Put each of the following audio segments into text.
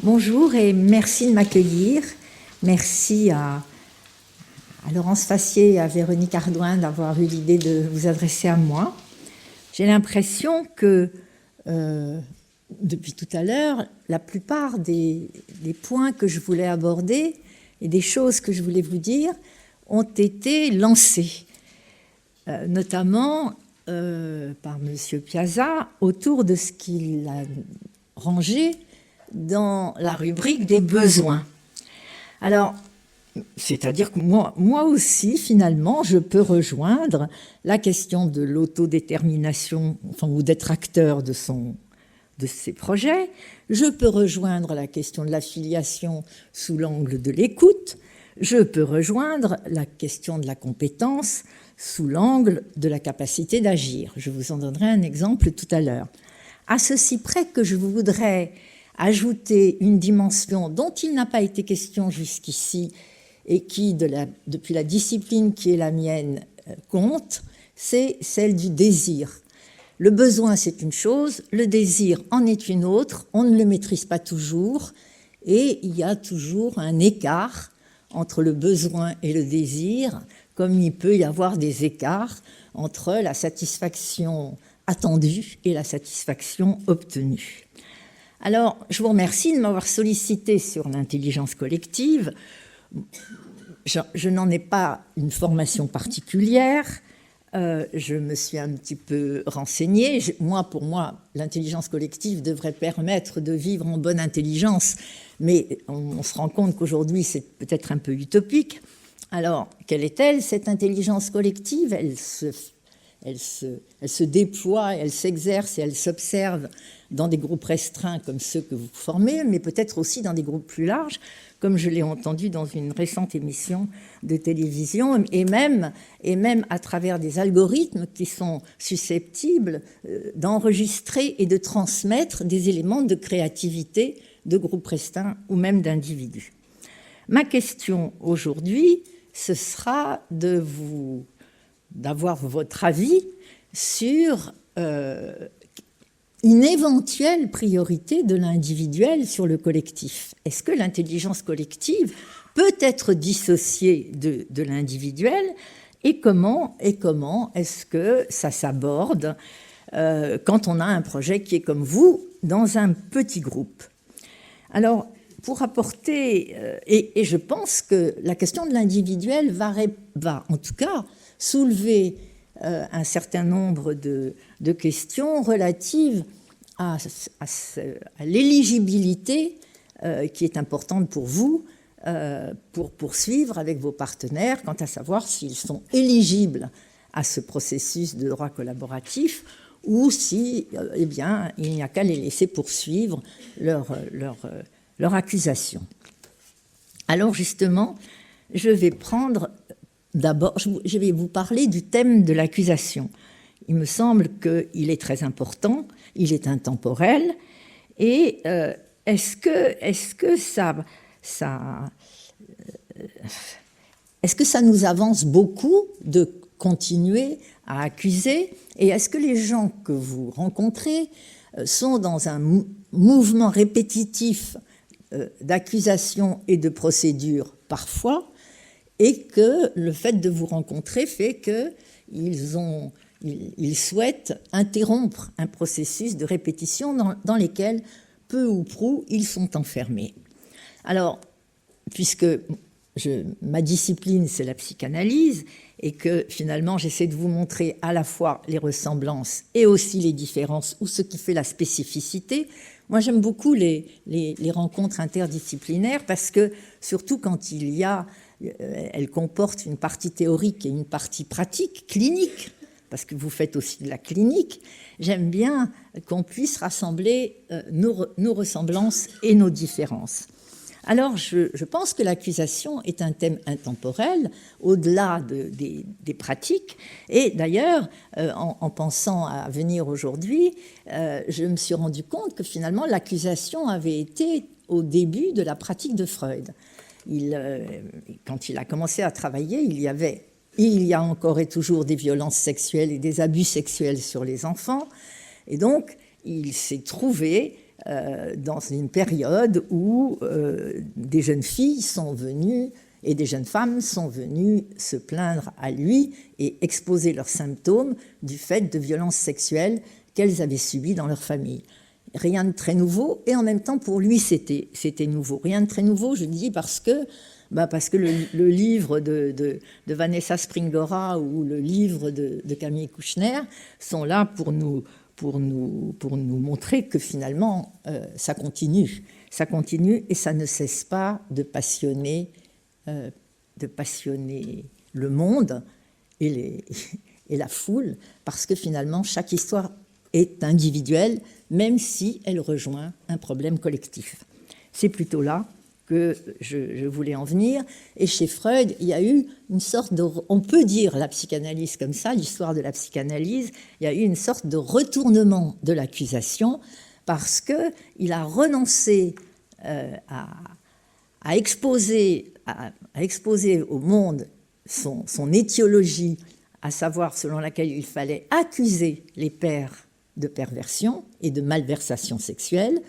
Bonjour et merci de m'accueillir. Merci à Laurence Fassier et à Véronique Ardouin d'avoir eu l'idée de vous adresser à moi. J'ai l'impression que, depuis tout à l'heure, la plupart des points que je voulais aborder et des choses que je voulais vous dire ont été lancés, notamment par M. Piazza, autour de ce qu'il a rangé dans la rubrique des besoins. Alors, c'est-à-dire que moi aussi, finalement, je peux rejoindre la question de l'autodétermination, ou d'être acteur de ses projets. Je peux rejoindre la question de l'affiliation sous l'angle de l'écoute. Je peux rejoindre la question de la compétence sous l'angle de la capacité d'agir. Je vous en donnerai un exemple tout à l'heure. À ceci près que je voudrais ajouter une dimension dont il n'a pas été question jusqu'ici et qui, depuis la discipline qui est la mienne, compte, c'est celle du désir. Le besoin, c'est une chose, le désir en est une autre, on ne le maîtrise pas toujours, et il y a toujours un écart entre le besoin et le désir, comme il peut y avoir des écarts entre la satisfaction attendue et la satisfaction obtenue. Alors, je vous remercie de m'avoir sollicité sur l'intelligence collective. Je n'en ai pas une formation particulière. Je me suis un petit peu renseignée. Pour moi, l'intelligence collective devrait permettre de vivre en bonne intelligence, mais on se rend compte qu'aujourd'hui, c'est peut-être un peu utopique. Alors, quelle est-elle, cette intelligence collective ? Elle se déploie, elle s'exerce et elle s'observe dans des groupes restreints comme ceux que vous formez, mais peut-être aussi dans des groupes plus larges, comme je l'ai entendu dans une récente émission de télévision, et même à travers des algorithmes qui sont susceptibles d'enregistrer et de transmettre des éléments de créativité de groupes restreints ou même d'individus. Ma question aujourd'hui, ce sera d'avoir votre avis sur une éventuelle priorité de l'individuel sur le collectif. Est-ce que l'intelligence collective peut être dissociée de l'individuel et comment est-ce que ça s'aborde quand on a un projet qui est comme vous, dans un petit groupe? Alors, pour apporter, et je pense que la question de l'individuel va en tout cas soulever un certain nombre de questions relatives à l'éligibilité qui est importante pour vous pour poursuivre avec vos partenaires quant à savoir s'ils sont éligibles à ce processus de droit collaboratif ou si il n'y a qu'à les laisser poursuivre leur accusation. Alors justement, je vais vous parler du thème de l'accusation. Il me semble qu'il est très important, il est intemporel, et est-ce que ça nous avance beaucoup de continuer à accuser, et est-ce que les gens que vous rencontrez sont dans un mouvement répétitif d'accusation et de procédure parfois, et que le fait de vous rencontrer fait qu'ils souhaitent interrompre un processus de répétition dans lequel, peu ou prou, ils sont enfermés. Alors, puisque ma discipline, c'est la psychanalyse, et que finalement, j'essaie de vous montrer à la fois les ressemblances et aussi les différences, ou ce qui fait la spécificité, moi, j'aime beaucoup les rencontres interdisciplinaires, parce que, surtout quand elles comportent une partie théorique et une partie pratique, clinique, parce que vous faites aussi de la clinique, j'aime bien qu'on puisse rassembler nos ressemblances et nos différences. Alors, je pense que l'accusation est un thème intemporel, au-delà des pratiques. Et d'ailleurs, en pensant à venir aujourd'hui, je me suis rendu compte que finalement, l'accusation avait été au début de la pratique de Freud. Quand il a commencé à travailler, il y a encore et toujours des violences sexuelles et des abus sexuels sur les enfants. Et donc, il s'est trouvé dans une période où des jeunes filles sont venues et des jeunes femmes sont venues se plaindre à lui et exposer leurs symptômes du fait de violences sexuelles qu'elles avaient subies dans leur famille. Rien de très nouveau, et en même temps pour lui c'était nouveau. Rien de très nouveau, je dis parce que le livre de Vanessa Springora ou le livre de Camille Kouchner sont là pour nous montrer que finalement ça continue et ça ne cesse pas de passionner le monde et la foule, parce que finalement chaque histoire est individuelle, même si elle rejoint un problème collectif. C'est plutôt là que je voulais en venir. Et chez Freud, il y a eu une sorte de... On peut dire la psychanalyse comme ça, l'histoire de la psychanalyse, il y a eu une sorte de retournement de l'accusation, parce qu'il a renoncé à exposer au monde son étiologie, à savoir selon laquelle il fallait accuser les pères de perversion et de malversation sexuelle.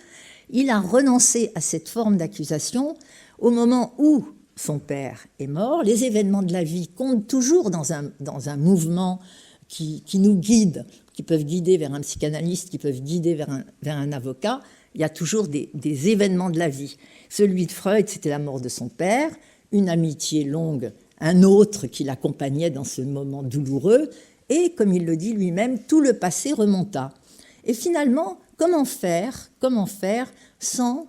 Il a renoncé à cette forme d'accusation au moment où son père est mort. Les événements de la vie comptent toujours dans un mouvement qui nous guide, qui peuvent guider vers un psychanalyste, qui peuvent guider vers un avocat. Il y a toujours des événements de la vie. Celui de Freud, c'était la mort de son père, une amitié longue, un autre qui l'accompagnait dans ce moment douloureux, et, comme il le dit lui-même, tout le passé remonta. Et finalement, comment faire sans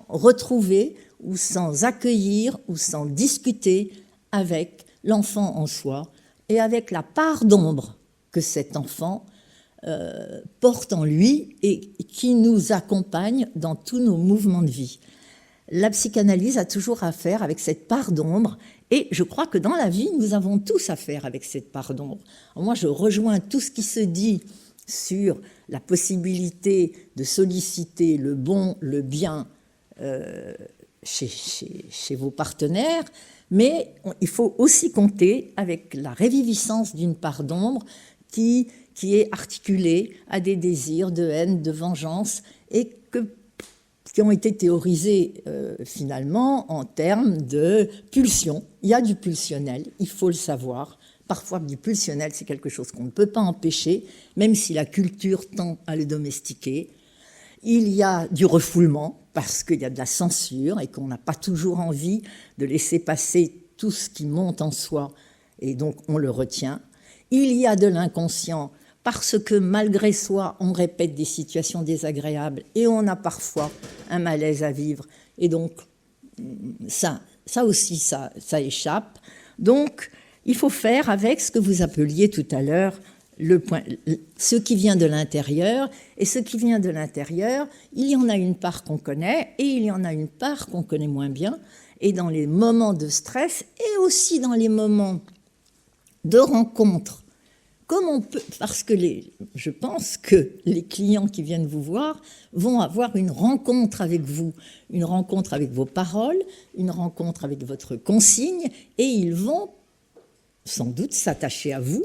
retrouver ou sans accueillir ou sans discuter avec l'enfant en soi et avec la part d'ombre que cet enfant porte en lui et qui nous accompagne dans tous nos mouvements de vie. La psychanalyse a toujours à faire avec cette part d'ombre, et je crois que dans la vie, nous avons tous à faire avec cette part d'ombre. Moi, je rejoins tout ce qui se dit sur la possibilité de solliciter le bon, le bien chez vos partenaires, mais il faut aussi compter avec la réviviscence d'une part d'ombre qui est articulée à des désirs de haine, de vengeance, et qui ont été théorisés finalement en termes de pulsion. Il y a du pulsionnel, il faut le savoir. Parfois, du pulsionnel, c'est quelque chose qu'on ne peut pas empêcher, même si la culture tend à le domestiquer. Il y a du refoulement, parce qu'il y a de la censure et qu'on n'a pas toujours envie de laisser passer tout ce qui monte en soi, et donc on le retient. Il y a de l'inconscient, parce que malgré soi, on répète des situations désagréables et on a parfois un malaise à vivre. Et donc, ça aussi, ça échappe. Donc, il faut faire avec ce que vous appeliez tout à l'heure ce qui vient de l'intérieur. Et ce qui vient de l'intérieur, il y en a une part qu'on connaît et il y en a une part qu'on connaît moins bien. Et dans les moments de stress et aussi dans les moments de rencontre, comme on peut, parce que je pense que les clients qui viennent vous voir vont avoir une rencontre avec vous, une rencontre avec vos paroles, une rencontre avec votre consigne, et ils vont sans doute s'attacher à vous,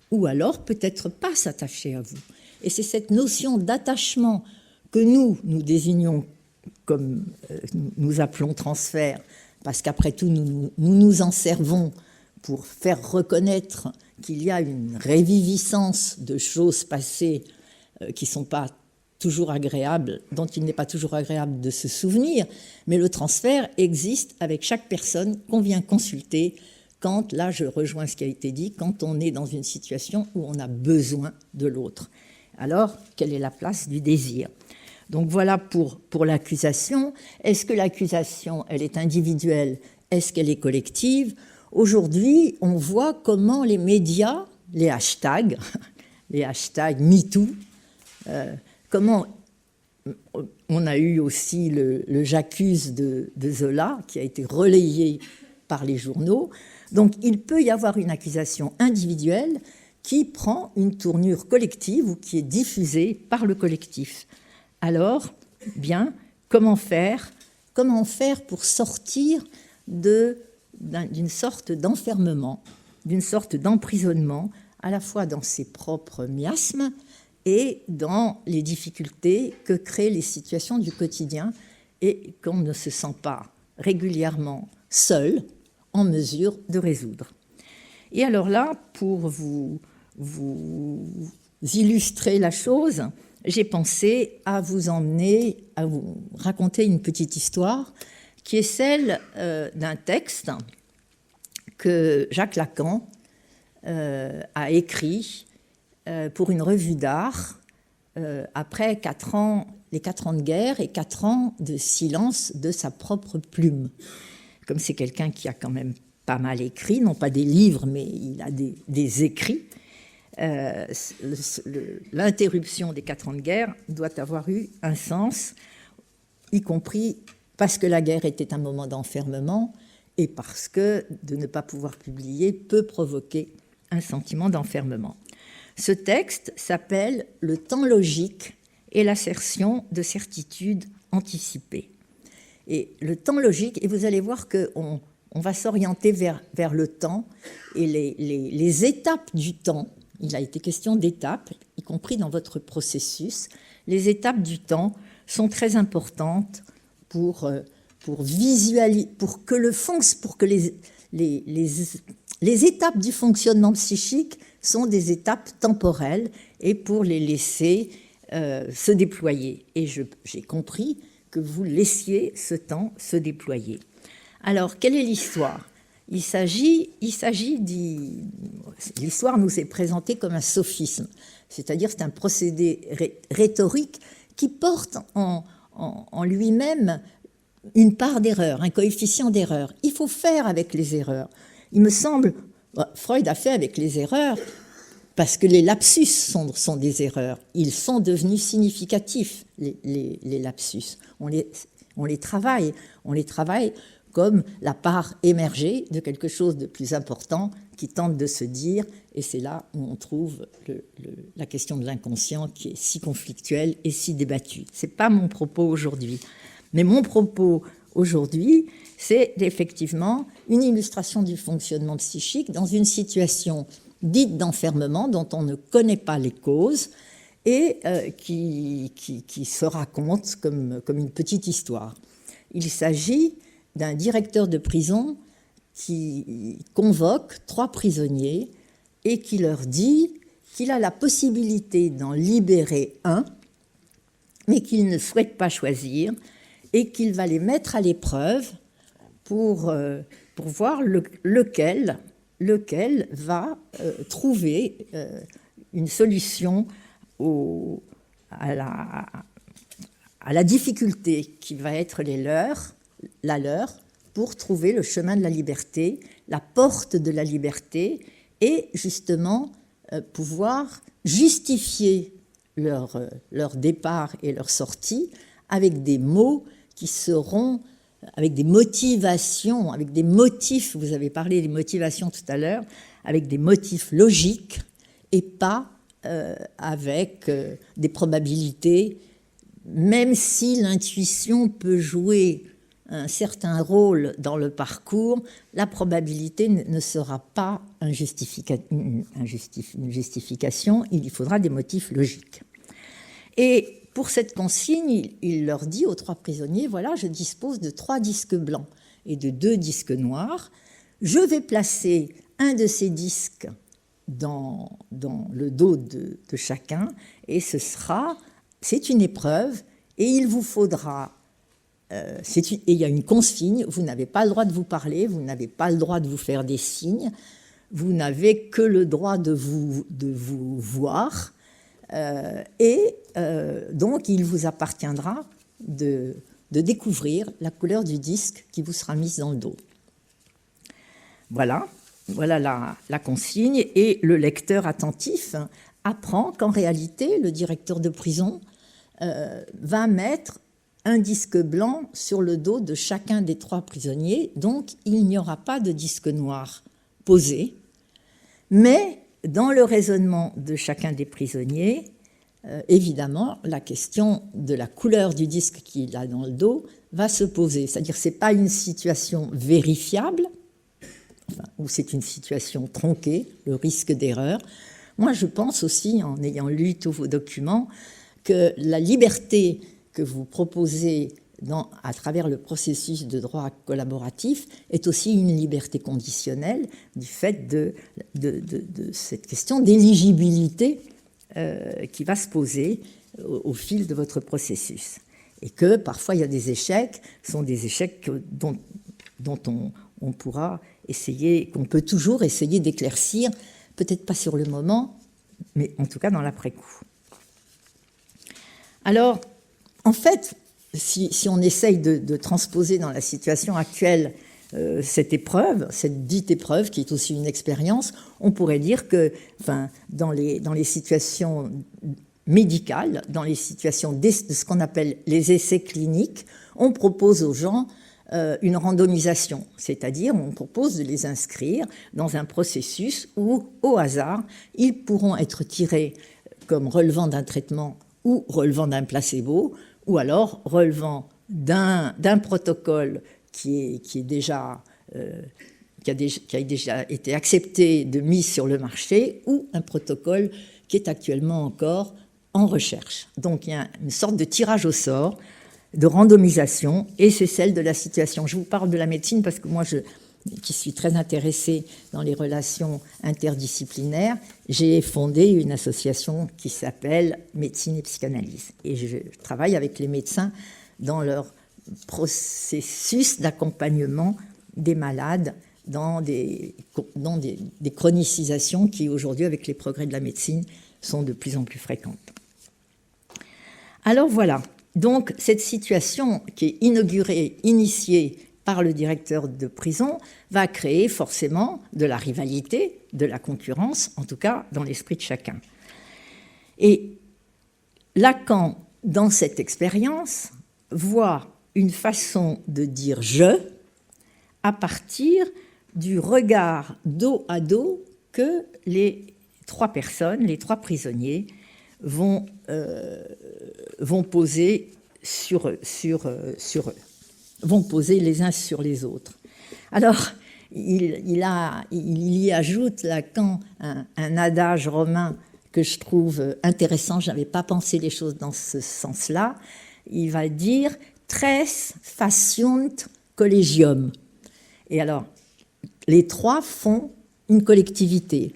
ou alors peut-être pas s'attacher à vous. Et c'est cette notion d'attachement que nous désignons comme nous appelons transfert, parce qu'après tout, nous en servons pour faire reconnaître qu'il y a une réviviscence de choses passées qui ne sont pas toujours agréables, dont il n'est pas toujours agréable de se souvenir, mais le transfert existe avec chaque personne qu'on vient consulter quand, là je rejoins ce qui a été dit, quand on est dans une situation où on a besoin de l'autre. Alors, quelle est la place du désir ? Donc voilà pour l'accusation. Est-ce que l'accusation, elle est individuelle ? Est-ce qu'elle est collective ? Aujourd'hui, on voit comment les médias, les hashtags MeToo, comment on a eu aussi le J'accuse de Zola, qui a été relayé par les journaux. Donc il peut y avoir une accusation individuelle qui prend une tournure collective ou qui est diffusée par le collectif. Alors, bien, comment faire pour sortir d'une sorte d'enfermement, d'une sorte d'emprisonnement, à la fois dans ses propres miasmes et dans les difficultés que créent les situations du quotidien et qu'on ne se sent pas régulièrement seul en mesure de résoudre. Et alors là, pour vous illustrer la chose, j'ai pensé à vous emmener, à vous raconter une petite histoire qui est celle d'un texte que Jacques Lacan a écrit pour une revue d'art après les 4 ans de guerre et 4 ans de silence de sa propre plume. Comme c'est quelqu'un qui a quand même pas mal écrit, non pas des livres, mais il a des écrits, l'interruption des 4 ans de guerre doit avoir eu un sens, y compris parce que la guerre était un moment d'enfermement et parce que de ne pas pouvoir publier peut provoquer un sentiment d'enfermement. Ce texte s'appelle « Le temps logique et l'assertion de certitudes anticipées ». Et le temps logique, et vous allez voir qu'on va s'orienter vers le temps et les étapes du temps. Il a été question d'étapes, y compris dans votre processus. Les étapes du temps sont très importantes pour visualiser, pour que les étapes du fonctionnement psychique sont des étapes temporelles et pour les laisser se déployer. Et j'ai compris que vous laissiez ce temps se déployer. Alors, quelle est l'histoire ? L'histoire nous est présentée comme un sophisme, c'est-à-dire c'est un procédé rhétorique qui porte en lui-même une part d'erreur, un coefficient d'erreur. Il faut faire avec les erreurs. Il me semble, Freud a fait avec les erreurs parce que les lapsus sont des erreurs. Ils sont devenus significatifs, les lapsus. On les travaille comme la part émergée de quelque chose de plus important qui tente de se dire, et c'est là où on trouve la question de l'inconscient qui est si conflictuelle et si débattue. Ce n'est pas mon propos aujourd'hui. Mais mon propos aujourd'hui, c'est effectivement une illustration du fonctionnement psychique dans une situation dite d'enfermement dont on ne connaît pas les causes et qui se raconte comme une petite histoire. Il s'agit d'un directeur de prison qui convoque 3 prisonniers et qui leur dit qu'il a la possibilité d'en libérer un, mais qu'il ne souhaite pas choisir et qu'il va les mettre à l'épreuve pour voir lequel va trouver une solution à la difficulté qui va être la leur, pour trouver le chemin de la liberté, la porte de la liberté, et justement pouvoir justifier leur départ et leur sortie avec des mots qui seront, avec des motivations, avec des motifs, vous avez parlé des motivations tout à l'heure, avec des motifs logiques et pas avec des probabilités, même si l'intuition peut jouer un certain rôle dans le parcours, la probabilité ne sera pas une justification, il y faudra des motifs logiques. Et pour cette consigne, il leur dit aux 3 prisonniers, voilà, je dispose de 3 disques blancs et de 2 disques noirs. Je vais placer un de ces disques dans le dos de chacun et c'est une épreuve et il vous faudra, et il y a une consigne, vous n'avez pas le droit de vous parler, vous n'avez pas le droit de vous faire des signes, vous n'avez que le droit de vous voir. Donc, il vous appartiendra de découvrir la couleur du disque qui vous sera mise dans le dos. Voilà la consigne, et le lecteur attentif apprend qu'en réalité, le directeur de prison va mettre un disque blanc sur le dos de chacun des 3 prisonniers, donc il n'y aura pas de disque noir posé, mais dans le raisonnement de chacun des prisonniers, évidemment, la question de la couleur du disque qu'il a dans le dos va se poser. C'est-à-dire que ce n'est pas une situation vérifiable, ou c'est une situation tronquée, le risque d'erreur. Moi, je pense aussi, en ayant lu tous vos documents, que la liberté que vous proposez à travers le processus de droit collaboratif est aussi une liberté conditionnelle du fait de cette question d'éligibilité qui va se poser au fil de votre processus. Et que parfois il y a des échecs, ce sont des échecs dont on pourra essayer, qu'on peut toujours essayer d'éclaircir, peut-être pas sur le moment, mais en tout cas dans l'après-coup. Alors, en fait, si on essaye de transposer dans la situation actuelle cette épreuve, cette dite épreuve qui est aussi une expérience, on pourrait dire que dans les situations médicales, dans les situations de ce qu'on appelle les essais cliniques, on propose aux gens une randomisation, c'est-à-dire on propose de les inscrire dans un processus où, au hasard, ils pourront être tirés comme relevant d'un traitement ou relevant d'un placebo, ou alors relevant d'un protocole qui a déjà été accepté de mise sur le marché, ou un protocole qui est actuellement encore en recherche. Donc il y a une sorte de tirage au sort, de randomisation, et c'est celle de la situation. Je vous parle de la médecine parce que moi, qui suis très intéressée dans les relations interdisciplinaires, j'ai fondé une association qui s'appelle Médecine et Psychanalyse. Et je travaille avec les médecins dans leur processus d'accompagnement des malades dans des chronicisations qui, aujourd'hui, avec les progrès de la médecine, sont de plus en plus fréquentes. Alors voilà, donc cette situation qui est initiée par le directeur de prison va créer forcément de la rivalité, de la concurrence, en tout cas dans l'esprit de chacun. Et Lacan, dans cette expérience, voit une façon de dire « je » à partir du regard dos à dos que les trois personnes, les trois prisonniers, vont poser sur eux, vont poser les uns sur les autres. Alors, il y ajoute Lacan un adage romain que je trouve intéressant, je n'avais pas pensé les choses dans ce sens-là. Il va dire « tres faciunt collegium ». Et alors, les trois font une collectivité.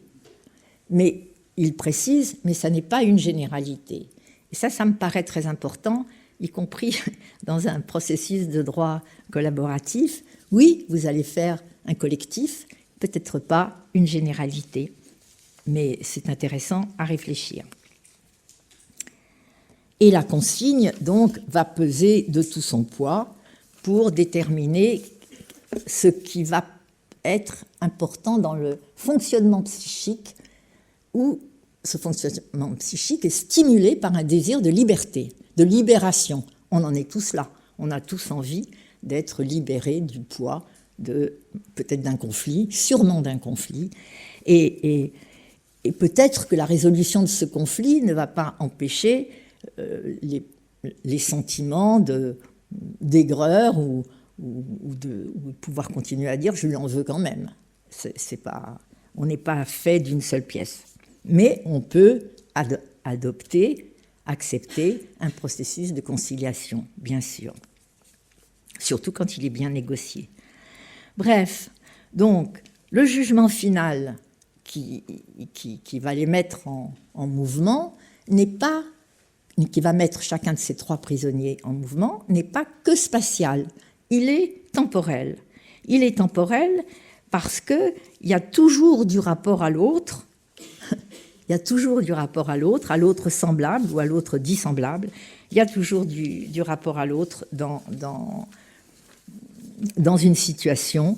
Mais il précise, mais ça n'est pas une généralité. Et ça me paraît très important, y compris dans un processus de droit collaboratif. Oui, vous allez faire un collectif, peut-être pas une généralité, mais c'est intéressant à réfléchir. Et la consigne, donc, va peser de tout son poids pour déterminer ce qui va être important dans le fonctionnement psychique, où ce fonctionnement psychique est stimulé par un désir de liberté, de libération. On en est tous là. On a tous envie d'être libérés du poids peut-être d'un conflit, sûrement d'un conflit. Et peut-être que la résolution de ce conflit ne va pas empêcher les sentiments d'aigreur ou de pouvoir continuer à dire « je lui en veux quand même ». On n'est pas fait d'une seule pièce. Mais on peut accepter un processus de conciliation, bien sûr, surtout quand il est bien négocié. Bref, donc, le jugement final qui va les mettre en mouvement qui va mettre chacun de ces trois prisonniers en mouvement, n'est pas que spatial, il est temporel. Il est temporel parce qu'il y a toujours du rapport à l'autre, il y a toujours du rapport à l'autre semblable ou à l'autre dissemblable. Il y a toujours du rapport à l'autre dans une situation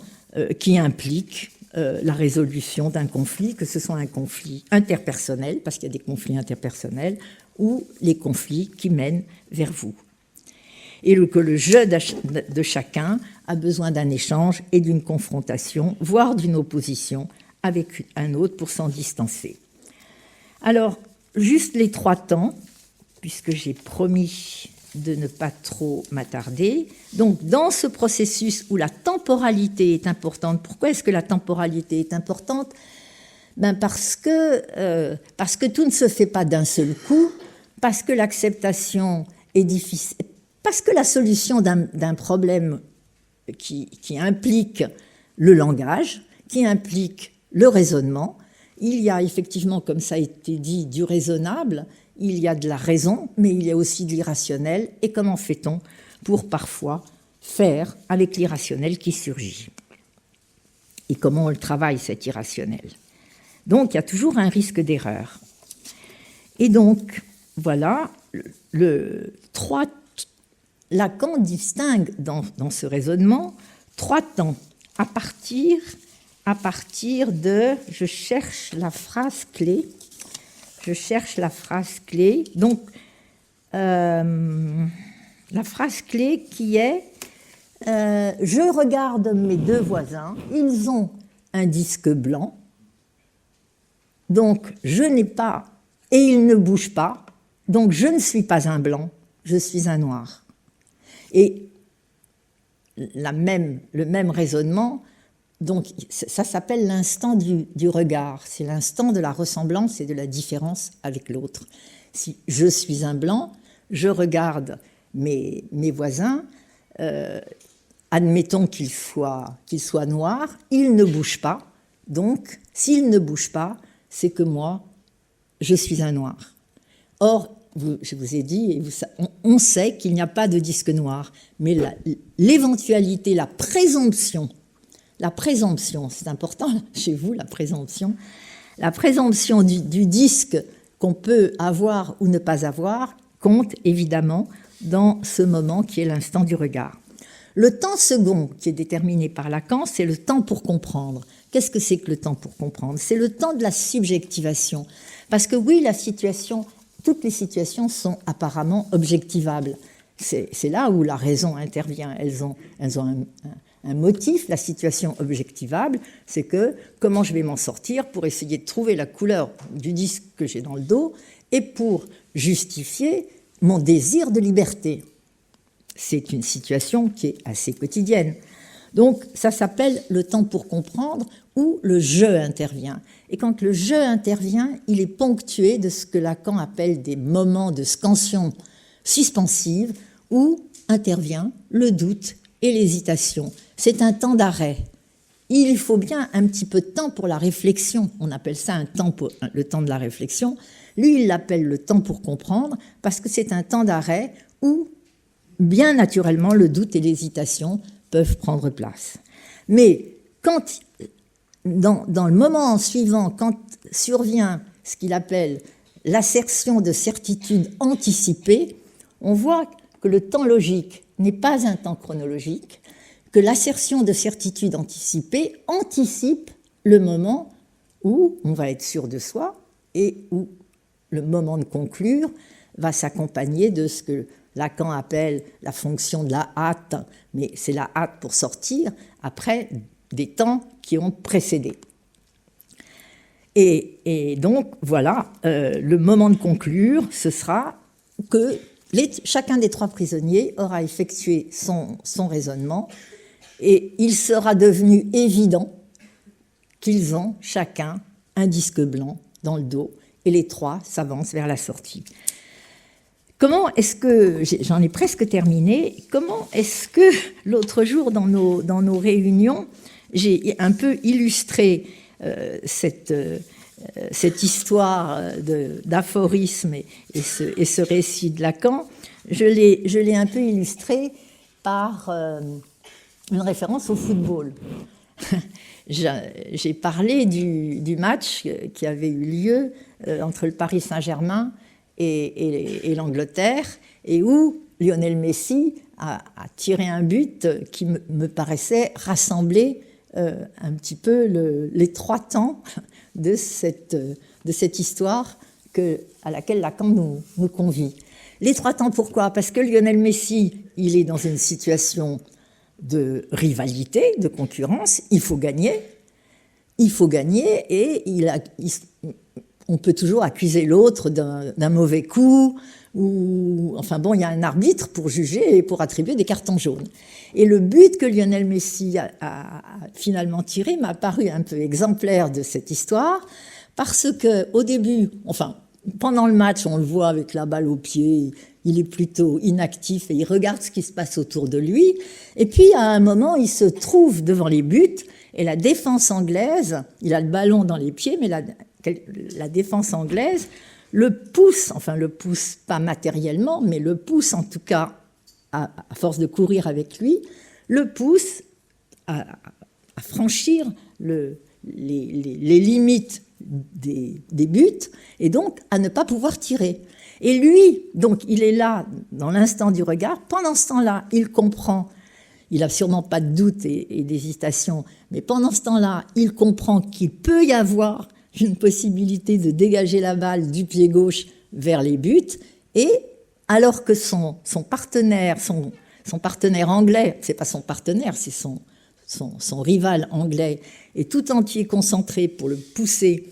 qui implique la résolution d'un conflit, que ce soit un conflit interpersonnel, parce qu'il y a des conflits interpersonnels, ou les conflits qui mènent vers vous. Et que le jeu de chacun a besoin d'un échange et d'une confrontation, voire d'une opposition avec un autre pour s'en distancer. Alors, juste les trois temps, puisque j'ai promis de ne pas trop m'attarder. Donc, dans ce processus où la temporalité est importante, pourquoi est-ce que la temporalité est importante ? parce que tout ne se fait pas d'un seul coup, parce que l'acceptation est difficile, parce que la solution d'un problème qui implique le langage, qui implique le raisonnement, il y a effectivement, comme ça a été dit, du raisonnable, il y a de la raison, mais il y a aussi de l'irrationnel. Et comment fait-on pour parfois faire avec l'irrationnel qui surgit? Et comment on le travaille, cet irrationnel? Donc, il y a toujours un risque d'erreur. Et donc, voilà, Lacan distingue dans ce raisonnement 3 temps à partir de... Je cherche la phrase clé. Donc, la phrase clé qui est je regarde mes 2 voisins, ils ont un disque blanc, donc je n'ai pas, et ils ne bougent pas, donc je ne suis pas un blanc, je suis un noir. Et le même raisonnement, donc ça s'appelle l'instant du regard, c'est l'instant de la ressemblance et de la différence avec l'autre. Si je suis un blanc, je regarde mes voisins, admettons qu'ils soient noirs, ils ne bougent pas, donc s'ils ne bougent pas, c'est que moi, je suis un noir. Or, je vous ai dit, on sait qu'il n'y a pas de disque noir, mais l'éventualité, la présomption, c'est important chez vous, la présomption du disque qu'on peut avoir ou ne pas avoir compte évidemment dans ce moment qui est l'instant du regard. Le temps second qui est déterminé par Lacan, c'est le temps pour comprendre. Qu'est-ce que c'est que le temps pour comprendre? C'est le temps de la subjectivation. Parce que oui, toutes les situations sont apparemment objectivables. C'est là où la raison intervient. Elles ont un motif, la situation objectivable, c'est que comment je vais m'en sortir pour essayer de trouver la couleur du disque que j'ai dans le dos et pour justifier mon désir de liberté. C'est une situation qui est assez quotidienne. Donc, ça s'appelle le temps pour comprendre, où le jeu intervient. Et quand le jeu intervient, il est ponctué de ce que Lacan appelle des moments de scansion suspensive, où intervient le doute et l'hésitation. C'est un temps d'arrêt. Il faut bien un petit peu de temps pour la réflexion. On appelle ça le temps de la réflexion. Lui, il l'appelle le temps pour comprendre, parce que c'est un temps d'arrêt où, bien naturellement, le doute et l'hésitation peuvent prendre place. Mais dans le moment suivant, quand survient ce qu'il appelle l'assertion de certitude anticipée, on voit que le temps logique n'est pas un temps chronologique, que l'assertion de certitude anticipée anticipe le moment où on va être sûr de soi et où le moment de conclure va s'accompagner de ce que Lacan appelle la fonction de la hâte, mais c'est la hâte pour sortir après des temps qui ont précédé. Et donc, voilà, le moment de conclure, ce sera que chacun des 3 prisonniers aura effectué son raisonnement et il sera devenu évident qu'ils ont chacun un disque blanc dans le dos et les 3 s'avancent vers la sortie. Comment est-ce que, j'en ai presque terminé, comment est-ce que l'autre jour dans nos réunions, j'ai un peu illustré cette histoire d'aphorisme et ce récit de Lacan, je l'ai un peu illustré par une référence au football. J'ai parlé du match qui avait eu lieu entre le Paris Saint-Germain et l'Angleterre, et où Lionel Messi a tiré un but qui me paraissait rassembler un petit peu les 3 temps de cette histoire à laquelle Lacan nous convie. Les 3 temps, pourquoi? Parce que Lionel Messi, il est dans une situation de rivalité, de concurrence, il faut gagner et on peut toujours accuser l'autre d'un mauvais coup enfin bon, il y a un arbitre pour juger et pour attribuer des cartons jaunes. Et le but que Lionel Messi a finalement tiré m'a paru un peu exemplaire de cette histoire, parce que au début, enfin, pendant le match, on le voit avec la balle au pied, il est plutôt inactif et il regarde ce qui se passe autour de lui. Et puis, à un moment, il se trouve devant les buts et la défense anglaise, il a le ballon dans les pieds, mais la défense anglaise le pousse pas matériellement, mais le pousse en tout cas, à force de courir avec lui, le pousse à franchir les limites des buts et donc à ne pas pouvoir tirer. Et lui, donc, il est là dans l'instant du regard. Pendant ce temps-là, il comprend, il n'a sûrement pas de doute et d'hésitation, mais pendant ce temps-là, il comprend qu'il peut y avoir une possibilité de dégager la balle du pied gauche vers les buts, et alors que son partenaire anglais, c'est pas son partenaire, c'est son rival anglais, est tout entier concentré pour le pousser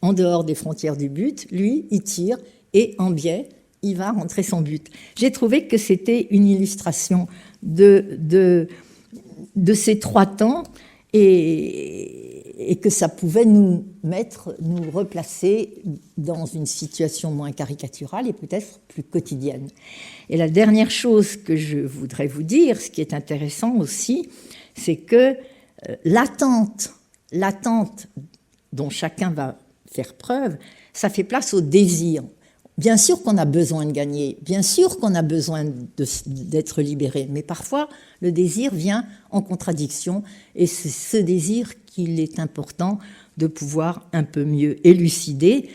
en dehors des frontières du but, lui, il tire, et en biais, il va rentrer son but. J'ai trouvé que c'était une illustration de ces trois temps, et que ça pouvait nous replacer dans une situation moins caricaturale et peut-être plus quotidienne. Et la dernière chose que je voudrais vous dire, ce qui est intéressant aussi, c'est que l'attente dont chacun va faire preuve, ça fait place au désir. Bien sûr qu'on a besoin de gagner, bien sûr qu'on a besoin d'être libéré, mais parfois le désir vient en contradiction, et c'est ce désir qu'il est important de pouvoir un peu mieux élucider,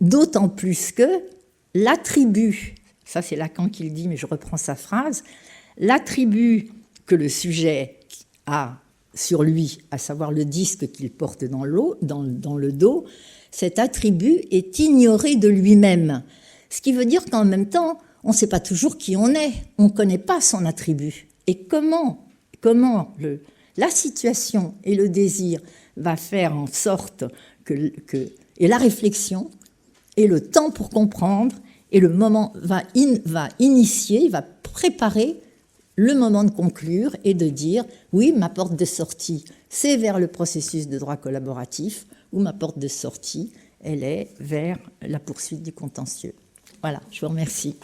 d'autant plus que l'attribut, ça c'est Lacan qui le dit, mais je reprends sa phrase, l'attribut que le sujet a sur lui, à savoir le disque qu'il porte dans le dos, cet attribut est ignoré de lui-même. Ce qui veut dire qu'en même temps, on ne sait pas toujours qui on est, on ne connaît pas son attribut. Et comment la situation et le désir va faire en sorte et la réflexion, et le temps pour comprendre, et le moment va préparer le moment de conclure et de dire « oui, ma porte de sortie, c'est vers le processus de droit collaboratif » ou ma porte de sortie, elle est vers la poursuite du contentieux. Voilà, je vous remercie.